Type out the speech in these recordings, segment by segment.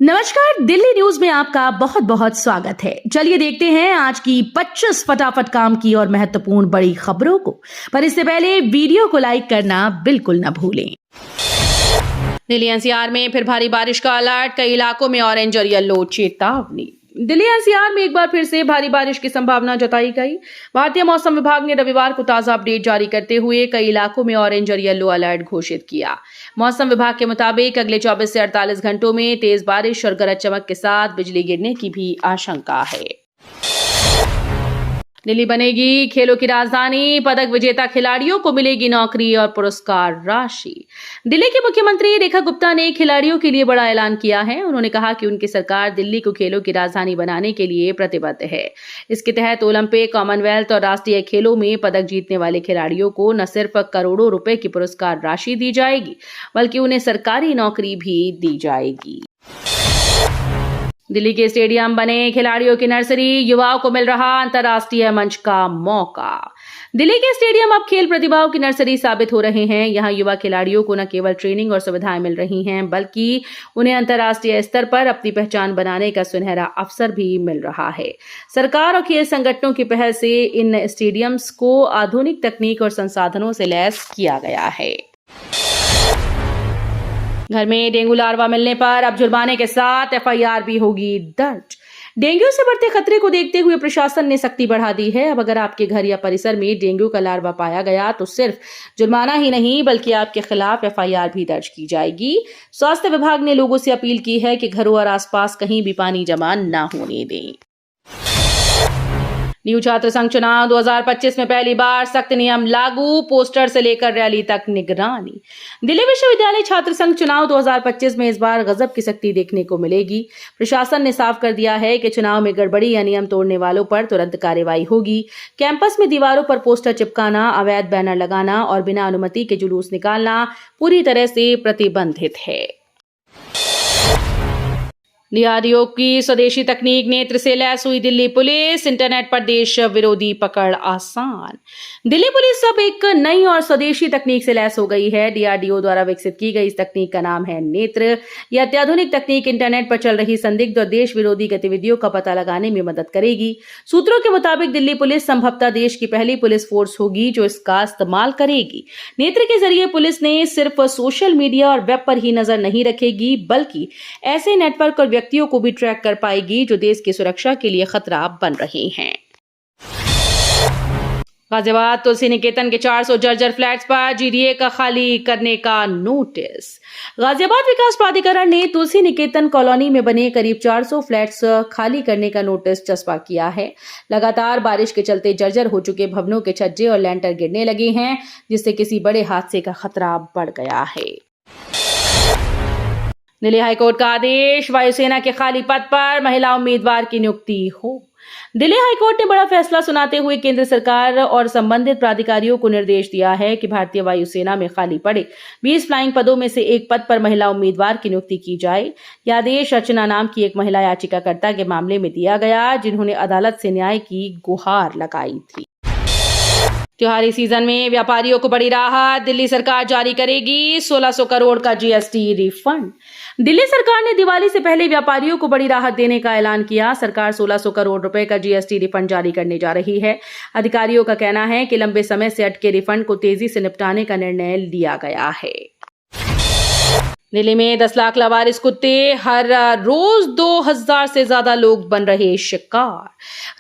नमस्कार, दिल्ली न्यूज में आपका बहुत बहुत स्वागत है। चलिए देखते हैं आज की 25 फटाफट काम की और महत्वपूर्ण बड़ी खबरों को। पर इससे पहले वीडियो को लाइक करना बिल्कुल न भूलें। दिल्ली एनसीआर में फिर भारी बारिश का अलर्ट, कई इलाकों में ऑरेंज और येलो चेतावनी। दिल्ली एनसीआर में एक बार फिर से भारी बारिश की संभावना जताई गई। भारतीय मौसम विभाग ने रविवार को ताजा अपडेट जारी करते हुए कई इलाकों में ऑरेंज और येलो अलर्ट घोषित किया। मौसम विभाग के मुताबिक अगले 24 से 48 घंटों में तेज बारिश और गरज चमक के साथ बिजली गिरने की भी आशंका है। दिल्ली बनेगी खेलों की राजधानी, पदक विजेता खिलाड़ियों को मिलेगी नौकरी और पुरस्कार राशि। दिल्ली की मुख्यमंत्री रेखा गुप्ता ने खिलाड़ियों के लिए बड़ा ऐलान किया है। उन्होंने कहा कि उनकी सरकार दिल्ली को खेलों की राजधानी बनाने के लिए प्रतिबद्ध है। इसके तहत ओलंपिक, कॉमनवेल्थ और राष्ट्रीय खेलों में पदक जीतने वाले खिलाड़ियों को न सिर्फ करोड़ों रुपए की पुरस्कार राशि दी जाएगी, बल्कि उन्हें सरकारी नौकरी भी दी जाएगी। दिल्ली के स्टेडियम बने खिलाड़ियों की नर्सरी, युवाओं को मिल रहा अंतर्राष्ट्रीय मंच का मौका। दिल्ली के स्टेडियम अब खेल प्रतिभाओं की नर्सरी साबित हो रहे हैं। यहाँ युवा खिलाड़ियों को न केवल ट्रेनिंग और सुविधाएं मिल रही हैं, बल्कि उन्हें अंतर्राष्ट्रीय स्तर पर अपनी पहचान बनाने का सुनहरा अवसर भी मिल रहा है। सरकार और खेल संगठनों की पहल से इन स्टेडियम्स को आधुनिक तकनीक और संसाधनों से लैस किया गया है। घर में डेंगू लार्वा मिलने पर अब जुर्माने के साथ एफआईआर भी होगी दर्ज। डेंगू से बढ़ते खतरे को देखते हुए प्रशासन ने सख्ती बढ़ा दी है। अब अगर आपके घर या परिसर में डेंगू का लार्वा पाया गया तो सिर्फ जुर्माना ही नहीं, बल्कि आपके खिलाफ एफआईआर भी दर्ज की जाएगी। स्वास्थ्य विभाग ने लोगों से अपील की है कि घरों और आसपास कहीं भी पानी जमा न होने दें। न्यू छात्र संघ चुनाव 2025 में पहली बार सख्त नियम लागू, पोस्टर से लेकर रैली तक निगरानी। दिल्ली विश्वविद्यालय छात्र संघ चुनाव 2025 में इस बार गजब की सख्ती देखने को मिलेगी। प्रशासन ने साफ कर दिया है कि चुनाव में गड़बड़ी या नियम तोड़ने वालों पर तुरंत कार्रवाई होगी। कैंपस में दीवारों पर पोस्टर चिपकाना, अवैध बैनर लगाना और बिना अनुमति के जुलूस निकालना पूरी तरह से प्रतिबंधित है। डीआरडीओ की स्वदेशी तकनीक नेत्र से लैस हुई दिल्ली पुलिस, इंटरनेट पर देश विरोधी पकड़ आसान। दिल्ली पुलिस अब एक नई और स्वदेशी तकनीक से लैस हो गई है। डीआरडीओ द्वारा विकसित की गई इस तकनीक का नाम है नेत्र। यह अत्याधुनिक तकनीक इंटरनेट पर चल रही संदिग्ध और देश विरोधी गतिविधियों का पता लगाने में मदद करेगी। सूत्रों के मुताबिक दिल्ली पुलिस संभवतः देश की पहली पुलिस फोर्स होगी जो इसका इस्तेमाल करेगी। नेत्र के जरिए पुलिस ने सिर्फ सोशल मीडिया और वेब पर ही नजर नहीं रखेगी, बल्कि ऐसे नेटवर्क और व्यक्तियों को भी ट्रैक कर पाएगी जो देश की सुरक्षा के लिए खतरा बन रहे हैं। गाजियाबाद तुलसी निकेतन के 400 जर्जर फ्लैट्स पर जीडीए का खाली करने का नोटिस। गाजियाबाद विकास प्राधिकरण ने तुलसी निकेतन कॉलोनी में बने करीब 400 फ्लैट्स खाली करने का नोटिस चस्पा किया है। लगातार बारिश के चलते जर्जर हो चुके भवनों के छज्जे और लैंटर गिरने लगे हैं, जिससे किसी बड़े हादसे का खतरा बढ़ गया है। दिल्ली हाईकोर्ट का आदेश, वायुसेना के खाली पद पर महिला उम्मीदवार की नियुक्ति हो। दिल्ली हाईकोर्ट ने बड़ा फैसला सुनाते हुए केंद्र सरकार और संबंधित प्राधिकारियों को निर्देश दिया है कि भारतीय वायुसेना में खाली पड़े 20 फ्लाइंग पदों में से एक पद पर महिला उम्मीदवार की नियुक्ति की जाए। यह आदेश अर्चना नाम की एक महिला याचिकाकर्ता के मामले में दिया गया, जिन्होंने अदालत से न्याय की गुहार लगाई थी। त्योहारी सीजन में व्यापारियों को बड़ी राहत, दिल्ली सरकार जारी करेगी 1600 करोड़ का जीएसटी रिफंड। दिल्ली सरकार ने दिवाली से पहले व्यापारियों को बड़ी राहत देने का ऐलान किया। सरकार 1600 करोड़ रुपए का जीएसटी रिफंड जारी करने जा रही है। अधिकारियों का कहना है कि लंबे समय से अटके रिफंड को तेजी से निपटाने का निर्णय लिया गया है। दिल्ली में 10 लाख लावारिस कुत्ते, हर रोज 2000 से ज्यादा लोग बन रहे शिकार।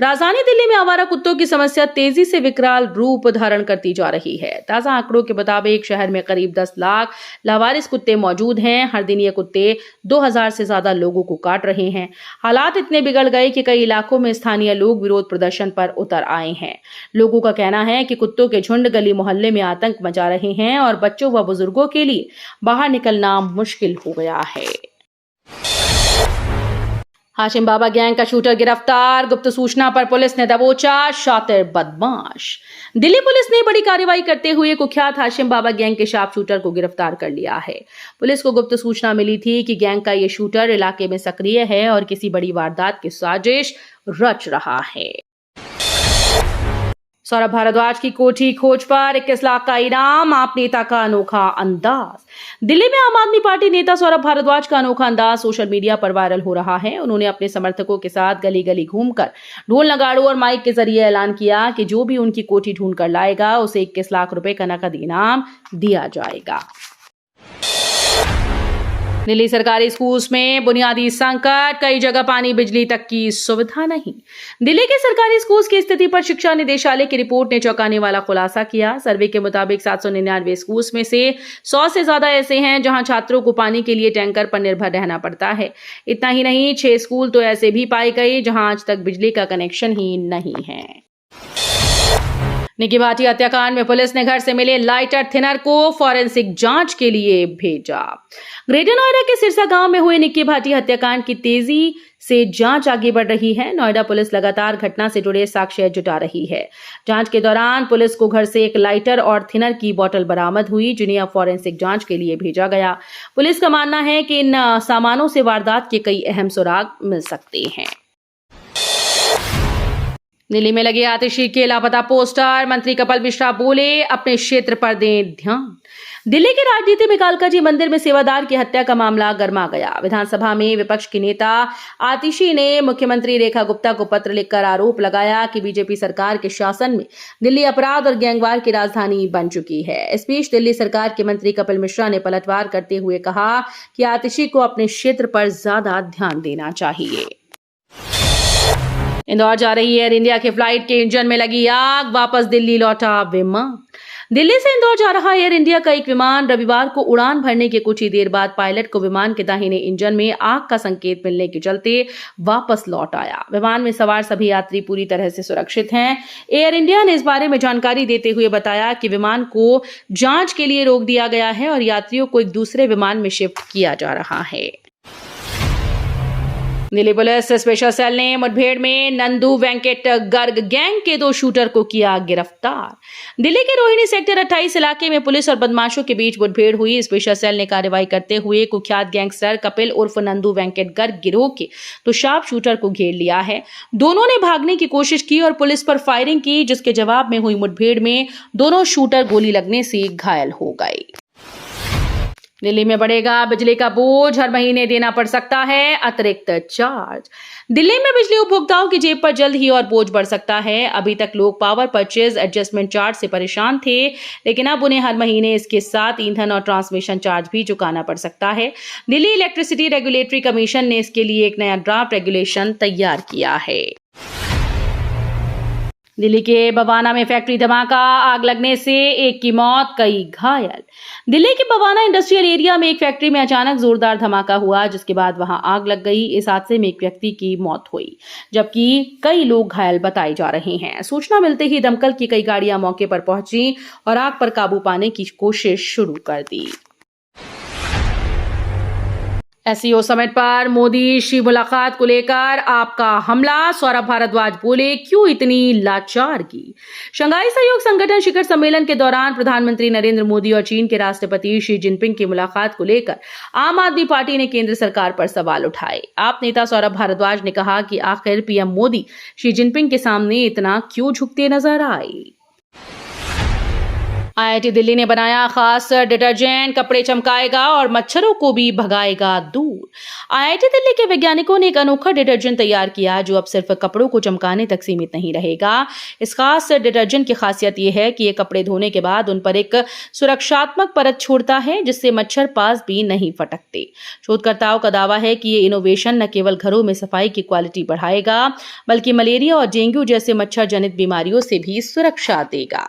राजधानी दिल्ली में आवारा कुत्तों की समस्या तेजी से विकराल रूप धारण करती जा रही है। ताजा आंकड़ों के मुताबिक शहर में करीब 10 लाख लावारिस कुत्ते मौजूद हैं। हर दिन ये कुत्ते 2000 से ज्यादा लोगों को काट रहे हैं। हालात इतने बिगड़ गए कि कई इलाकों में स्थानीय लोग विरोध प्रदर्शन पर उतर आए हैं। लोगों का कहना है कि कुत्तों के झुंड गली मोहल्ले में आतंक मचा रहे हैं और बच्चों व बुजुर्गों के लिए बाहर निकलना मुश्किल हो गया है। हाशिम बाबा गैंग का शूटर गिरफ्तार, गुप्त सूचना पर पुलिस ने दबोचा शातिर बदमाश। दिल्ली पुलिस ने बड़ी कार्रवाई करते हुए कुख्यात हाशिम बाबा गैंग के शार्प शूटर को गिरफ्तार कर लिया है। पुलिस को गुप्त सूचना मिली थी कि गैंग का ये शूटर इलाके में सक्रिय है और किसी बड़ी वारदात की साजिश रच रहा है। सौरभ भारद्वाज की कोठी खोज पर 21 लाख का इनाम, आप नेता का अनोखा अंदाज। दिल्ली में आम आदमी पार्टी नेता सौरभ भारद्वाज का अनोखा अंदाज सोशल मीडिया पर वायरल हो रहा है। उन्होंने अपने समर्थकों के साथ गली गली घूमकर ढोल नगाड़ों और माइक के जरिए ऐलान किया कि जो भी उनकी कोठी ढूंढ कर लाएगा उसे 21 लाख रुपए का नकद इनाम दिया जाएगा। दिल्ली सरकारी स्कूल्स में बुनियादी संकट, कई जगह पानी बिजली तक की सुविधा नहीं। दिल्ली के सरकारी स्कूल्स की स्थिति पर शिक्षा निदेशालय की रिपोर्ट ने चौंकाने वाला खुलासा किया। सर्वे के मुताबिक 799 स्कूल्स में से 100 से ज्यादा ऐसे हैं जहां छात्रों को पानी के लिए टैंकर पर निर्भर रहना पड़ता है। इतना ही नहीं, 6 स्कूल तो ऐसे भी पाए गए जहां आज तक बिजली का कनेक्शन ही नहीं है। निकी भाटी हत्याकांड में पुलिस ने घर से मिले लाइटर थिनर को फॉरेंसिक जांच के लिए भेजा। ग्रेटर नोएडा के सिरसा गांव में हुए निकी भाटी हत्याकांड की तेजी से जांच आगे बढ़ रही है। नोएडा पुलिस लगातार घटना से जुड़े साक्ष्य जुटा रही है। जांच के दौरान पुलिस को घर से एक लाइटर और थिनर की बोतल बरामद हुई, जिन्हें अब फॉरेंसिक जांच के लिए भेजा गया। पुलिस का मानना है कि इन सामानों से वारदात के कई अहम सुराग मिल सकते हैं। दिल्ली में लगे आतिशी के लापता पोस्टर, मंत्री कपिल मिश्रा बोले अपने क्षेत्र पर दें ध्यान। दिल्ली की राजनीति में कालकाजी मंदिर में सेवादार की हत्या का मामला गर्मा गया। विधानसभा में विपक्ष की नेता आतिशी ने मुख्यमंत्री रेखा गुप्ता को पत्र लिखकर आरोप लगाया कि बीजेपी सरकार के शासन में दिल्ली अपराध और गैंगवार की राजधानी बन चुकी है। इस बीच दिल्ली सरकार के मंत्री कपिल मिश्रा ने पलटवार करते हुए कहा कि आतिशी को अपने क्षेत्र पर ज्यादा ध्यान देना चाहिए। इंदौर जा रही एयर इंडिया के फ्लाइट के इंजन में लगी आग, वापस दिल्ली लौटा विमान। दिल्ली से इंदौर जा रहा एयर इंडिया का एक विमान रविवार को उड़ान भरने के कुछ ही देर बाद पायलट को विमान के दाहिने इंजन में आग का संकेत मिलने के चलते वापस लौट आया। विमान में सवार सभी यात्री पूरी तरह से सुरक्षित हैं। एयर इंडिया ने इस बारे में जानकारी देते हुए बताया कि विमान को जांच के लिए रोक दिया गया है और यात्रियों को एक दूसरे विमान में शिफ्ट किया जा रहा है। दिल्ली पुलिस स्पेशल सेल ने मुठभेड़ में नंदू वेंकट गर्ग गैंग के 2 शूटर को किया गिरफ्तार। दिल्ली के रोहिणी सेक्टर 28 इलाके में पुलिस और बदमाशों के बीच मुठभेड़ हुई। स्पेशल सेल ने कार्रवाई करते हुए कुख्यात गैंगस्टर कपिल उर्फ नंदू वेंकट गर्ग गिरोह के 2 शार्प शूटर को घेर लिया है। दोनों ने भागने की कोशिश की और पुलिस पर फायरिंग की, जिसके जवाब में हुई मुठभेड़ में दोनों शूटर गोली लगने से घायल हो गए। दिल्ली में बढ़ेगा बिजली का बोझ, हर महीने देना पड़ सकता है अतिरिक्त चार्ज। दिल्ली में बिजली उपभोक्ताओं की जेब पर जल्द ही और बोझ बढ़ सकता है। अभी तक लोग पावर परचेज एडजस्टमेंट चार्ज से परेशान थे, लेकिन अब उन्हें हर महीने इसके साथ ईंधन और ट्रांसमिशन चार्ज भी चुकाना पड़ सकता है। दिल्ली इलेक्ट्रिसिटी रेगुलेटरी कमीशन ने इसके लिए एक नया ड्राफ्ट रेगुलेशन तैयार किया है। दिल्ली के बवाना में फैक्ट्री धमाका, आग लगने से एक की मौत, कई घायल। दिल्ली के बवाना इंडस्ट्रियल एरिया में एक फैक्ट्री में अचानक जोरदार धमाका हुआ, जिसके बाद वहां आग लग गई। इस हादसे में एक व्यक्ति की मौत हुई, जबकि कई लोग घायल बताए जा रहे हैं। सूचना मिलते ही दमकल की कई गाड़ियां मौके पर पहुंची और आग पर काबू पाने की कोशिश शुरू कर दी। एससीओ समिट पर मोदी शी मुलाकात को लेकर आपका हमला, सौरभ भारद्वाज बोले क्यों इतनी लाचारगी। शंघाई सहयोग संगठन शिखर सम्मेलन के दौरान प्रधानमंत्री नरेंद्र मोदी और चीन के राष्ट्रपति शी जिनपिंग की मुलाकात को लेकर आम आदमी पार्टी ने केंद्र सरकार पर सवाल उठाए। आप नेता सौरभ भारद्वाज ने कहा कि आखिर पीएम मोदी शी जिनपिंग के सामने इतना क्यों झुकते नजर आए। आईआईटी दिल्ली ने बनाया खास डिटर्जेंट, कपड़े चमकाएगा और मच्छरों को भी भगाएगा दूर। आईआईटी दिल्ली के वैज्ञानिकों ने एक अनोखा डिटर्जेंट तैयार किया जो अब सिर्फ कपड़ों को चमकाने तक सीमित नहीं रहेगा। इस खास डिटर्जेंट की खासियत यह है कि ये कपड़े धोने के बाद उन पर एक सुरक्षात्मक परत छोड़ता है, जिससे मच्छर पास भी नहीं फटकते। शोधकर्ताओं का दावा है कि ये इनोवेशन न केवल घरों में सफाई की क्वालिटी बढ़ाएगा, बल्कि मलेरिया और डेंगू जैसे मच्छर जनित बीमारियों से भी सुरक्षा देगा।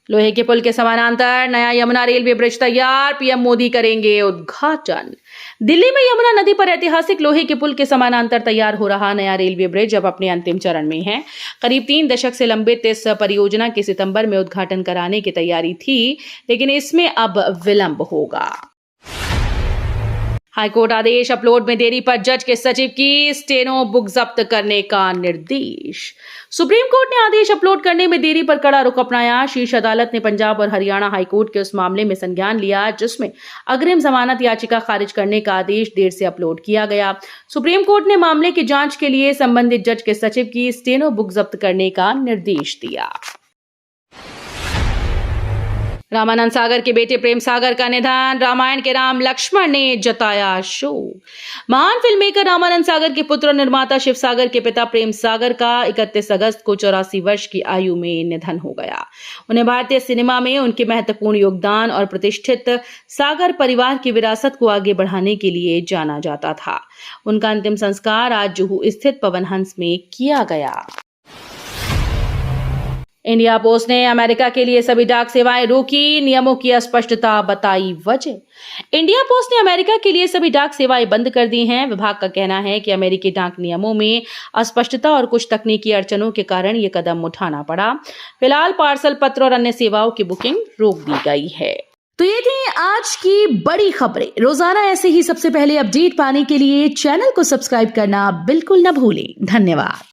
लोहे के पुल के समानांतर नया यमुना रेलवे ब्रिज तैयार, पीएम मोदी करेंगे उद्घाटन। दिल्ली में यमुना नदी पर ऐतिहासिक लोहे के पुल के समानांतर तैयार हो रहा नया रेलवे ब्रिज अब अपने अंतिम चरण में है। करीब 3 दशक से लंबित इस परियोजना के सितंबर में उद्घाटन कराने की तैयारी थी, लेकिन इसमें अब विलंब होगा। हाईकोर्ट आदेश अपलोड में देरी पर जज के सचिव की स्टेनो बुक जब्त करने का निर्देश। सुप्रीम कोर्ट ने आदेश अपलोड करने में देरी पर कड़ा रुख अपनाया। शीर्ष अदालत ने पंजाब और हरियाणा हाईकोर्ट के उस मामले में संज्ञान लिया जिसमें अग्रिम जमानत याचिका खारिज करने का आदेश देर से अपलोड किया गया। सुप्रीम कोर्ट ने मामले की जांच के लिए संबंधित जज के सचिव की स्टेनो बुक जब्त करने का निर्देश दिया। रामानंद सागर के बेटे प्रेम सागर का निधन, रामायण के राम लक्ष्मण ने जताया शोक। महान फिल्म मेकर रामानंद सागर के पुत्र और निर्माता शिव सागर के पिता प्रेम सागर का 31 अगस्त को 84 वर्ष की आयु में निधन हो गया। उन्हें भारतीय सिनेमा में उनके महत्वपूर्ण योगदान और प्रतिष्ठित सागर परिवार की विरासत को आगे बढ़ाने के लिए जाना जाता था। उनका अंतिम संस्कार आज जुहू स्थित पवन हंस में किया गया। इंडिया पोस्ट ने अमेरिका के लिए सभी डाक सेवाएं रोकी, नियमों की अस्पष्टता बताई वजह। इंडिया पोस्ट ने अमेरिका के लिए सभी डाक सेवाएं बंद कर दी हैं। विभाग का कहना है कि अमेरिकी डाक नियमों में अस्पष्टता और कुछ तकनीकी अड़चनों के कारण ये कदम उठाना पड़ा। फिलहाल पार्सल पत्र और अन्य सेवाओं की बुकिंग रोक दी गई है। तो ये थी आज की बड़ी खबरें। रोजाना ऐसे ही सबसे पहले अपडेट पाने के लिए चैनल को सब्सक्राइब करना बिल्कुल न भूलें। धन्यवाद।